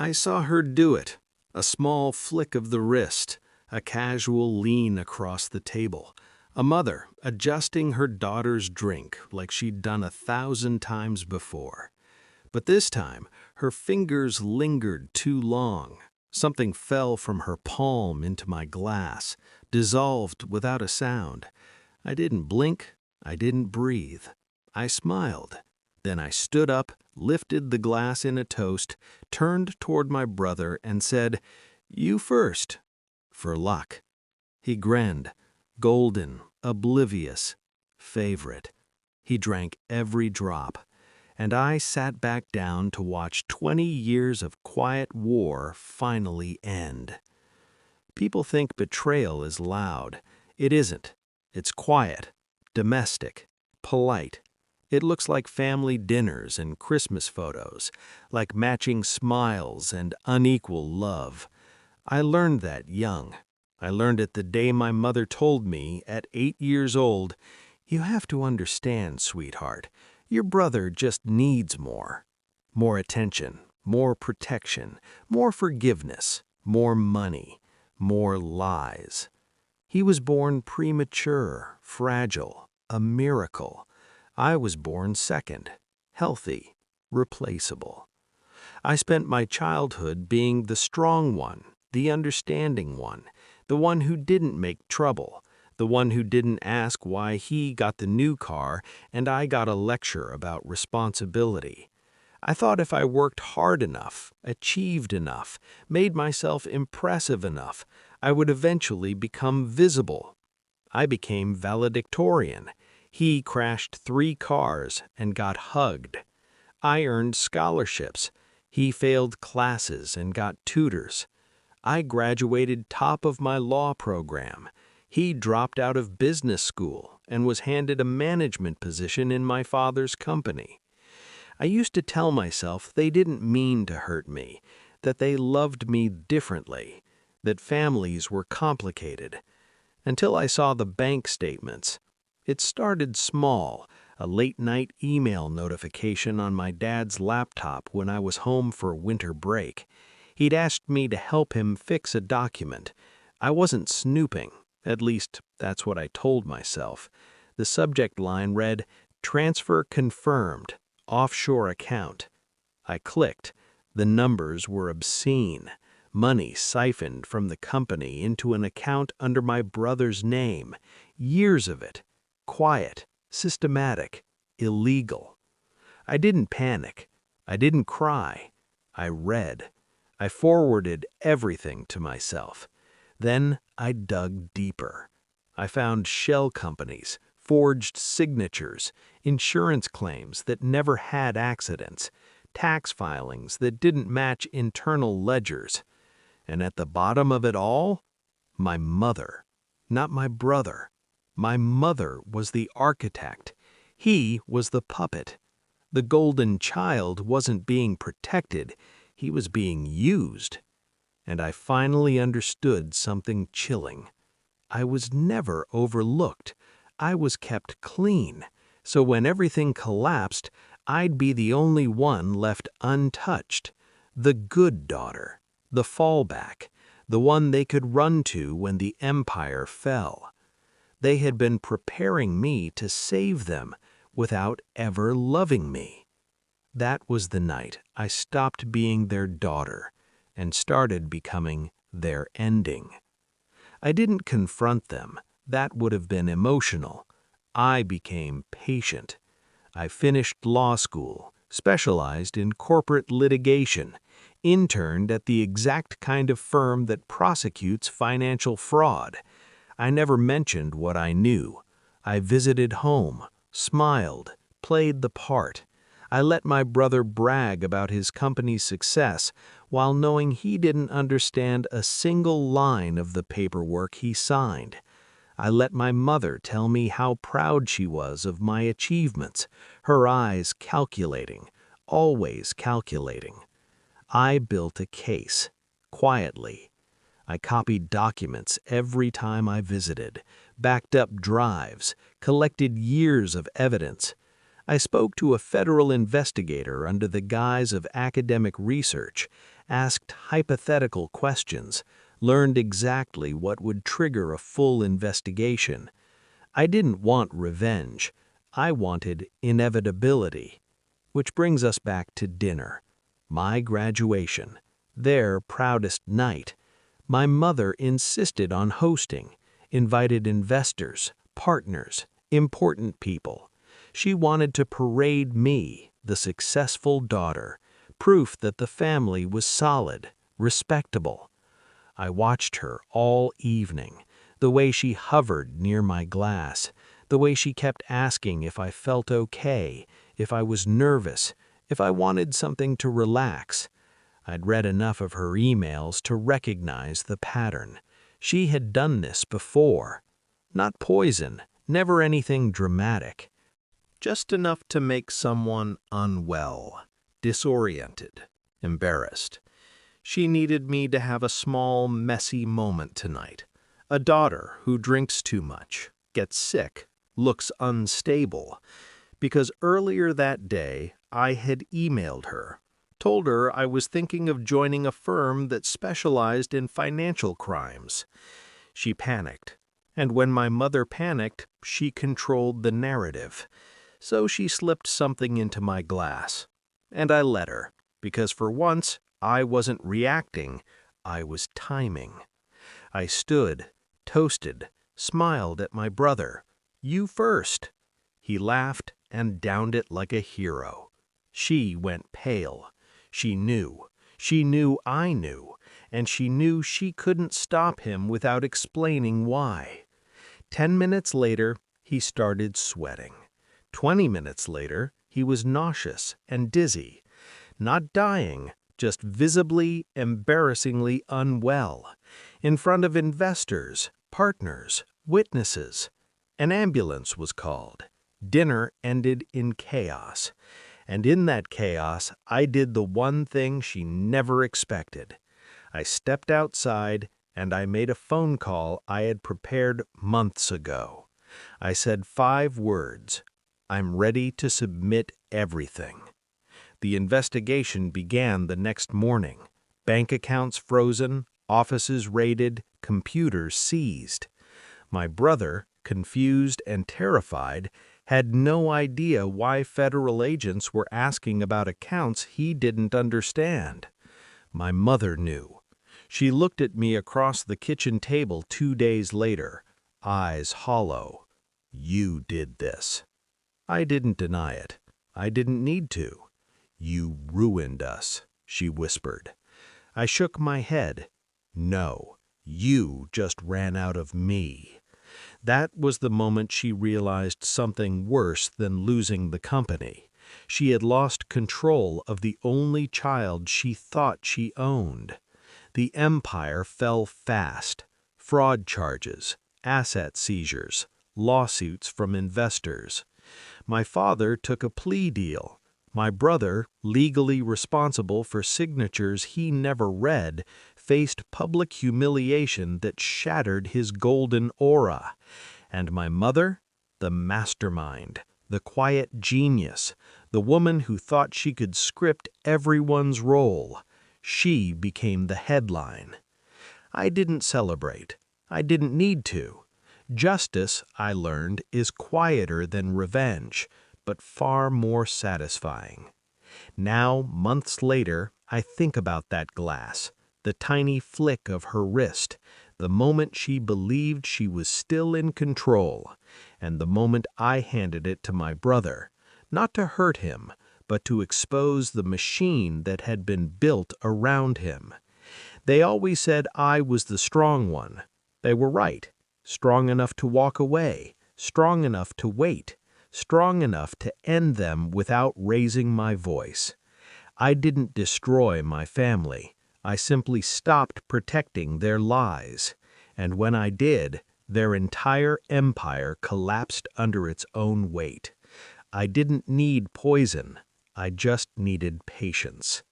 I saw her do it. A small flick of the wrist, a casual lean across the table, a mother adjusting her daughter's drink like she'd done 1,000 times before. But this time, her fingers lingered too long. Something fell from her palm into my glass, dissolved without a sound. I didn't blink, I didn't breathe. I smiled. Then I stood up, lifted the glass in a toast, turned toward my brother and said, "You first." For luck. He grinned, golden, oblivious, favorite. He drank every drop, and I sat back down to watch 20 years of quiet war finally end. People think betrayal is loud. It isn't. It's quiet, domestic, polite. It looks like family dinners and Christmas photos, like matching smiles and unequal love. I learned that young. I learned it the day my mother told me, at 8 years old, "You have to understand, sweetheart, your brother just needs more. More attention, more protection, more forgiveness, more money, more lies." He was born premature, fragile, a miracle. I was born second, healthy, replaceable. I spent my childhood being the strong one, the understanding one, the one who didn't make trouble, the one who didn't ask why he got the new car and I got a lecture about responsibility. I thought if I worked hard enough, achieved enough, made myself impressive enough, I would eventually become visible. I became valedictorian. He crashed 3 cars and got hugged. I earned scholarships. He failed classes and got tutors. I graduated top of my law program. He dropped out of business school and was handed a management position in my father's company. I used to tell myself they didn't mean to hurt me, that they loved me differently, that families were complicated, until I saw the bank statements. It started small, a late-night email notification on my dad's laptop when I was home for winter break. He'd asked me to help him fix a document. I wasn't snooping, at least that's what I told myself. The subject line read, "Transfer confirmed, offshore account." I clicked. The numbers were obscene. Money siphoned from the company into an account under my brother's name. Years of it. Quiet, systematic, illegal. I didn't panic. I didn't cry. I read. I forwarded everything to myself. Then I dug deeper. I found shell companies, forged signatures, insurance claims that never had accidents, tax filings that didn't match internal ledgers. And at the bottom of it all, my mother, not my brother. My mother was the architect. He was the puppet. The golden child wasn't being protected, he was being used. And I finally understood something chilling. I was never overlooked. I was kept clean. So when everything collapsed, I'd be the only one left untouched. The good daughter, the fallback, the one they could run to when the empire fell. They had been preparing me to save them without ever loving me. That was the night I stopped being their daughter and started becoming their ending. I didn't confront them. That would have been emotional. I became patient. I finished law school, specialized in corporate litigation, interned at the exact kind of firm that prosecutes financial fraud. I never mentioned what I knew. I visited home, smiled, played the part. I let my brother brag about his company's success while knowing he didn't understand a single line of the paperwork he signed. I let my mother tell me how proud she was of my achievements, her eyes calculating, always calculating. I built a case, quietly. I copied documents every time I visited, backed up drives, collected years of evidence. I spoke to a federal investigator under the guise of academic research, asked hypothetical questions, learned exactly what would trigger a full investigation. I didn't want revenge. I wanted inevitability. Which brings us back to dinner. My graduation. Their proudest night. My mother insisted on hosting, invited investors, partners, important people. She wanted to parade me, the successful daughter, proof that the family was solid, respectable. I watched her all evening, the way she hovered near my glass, the way she kept asking if I felt okay, if I was nervous, if I wanted something to relax. I'd read enough of her emails to recognize the pattern. She had done this before. Not poison, never anything dramatic. Just enough to make someone unwell, disoriented, embarrassed. She needed me to have a small, messy moment tonight. A daughter who drinks too much, gets sick, looks unstable. Because earlier that day, I had emailed her, told her I was thinking of joining a firm that specialized in financial crimes. She panicked, and when my mother panicked, she controlled the narrative. So she slipped something into my glass. And I let her, because for once, I wasn't reacting, I was timing. I stood, toasted, smiled at my brother. You first. He laughed and downed it like a hero. She went pale. She knew. She knew I knew. And she knew she couldn't stop him without explaining why. 10 minutes later, he started sweating. 20 minutes later, he was nauseous and dizzy. Not dying, just visibly, embarrassingly unwell. In front of investors, partners, witnesses. An ambulance was called. Dinner ended in chaos. And in that chaos, I did the one thing she never expected. I stepped outside and I made a phone call I had prepared months ago. I said 5 words. I'm ready to submit everything. The investigation began the next morning. Bank accounts frozen, offices raided, computers seized. My brother, confused and terrified, had no idea why federal agents were asking about accounts he didn't understand. My mother knew. She looked at me across the kitchen table 2 days later, eyes hollow. You did this. I didn't deny it. I didn't need to. You ruined us, she whispered. I shook my head. No, you just ran out of me. That was the moment she realized something worse than losing the company. She had lost control of the only child she thought she owned. The empire fell fast. Fraud charges, asset seizures, lawsuits from investors. My father took a plea deal. My brother, legally responsible for signatures he never read, faced public humiliation that shattered his golden aura. And my mother, the mastermind, the quiet genius, the woman who thought she could script everyone's role, she became the headline. I didn't celebrate. I didn't need to. Justice, I learned, is quieter than revenge, but far more satisfying. Now, months later, I think about that glass, the tiny flick of her wrist, the moment she believed she was still in control, and the moment I handed it to my brother, not to hurt him, but to expose the machine that had been built around him. They always said I was the strong one. They were right. Strong enough to walk away, strong enough to wait, strong enough to end them without raising my voice. I didn't destroy my family. I simply stopped protecting their lies. And when I did, their entire empire collapsed under its own weight. I didn't need poison. I just needed patience.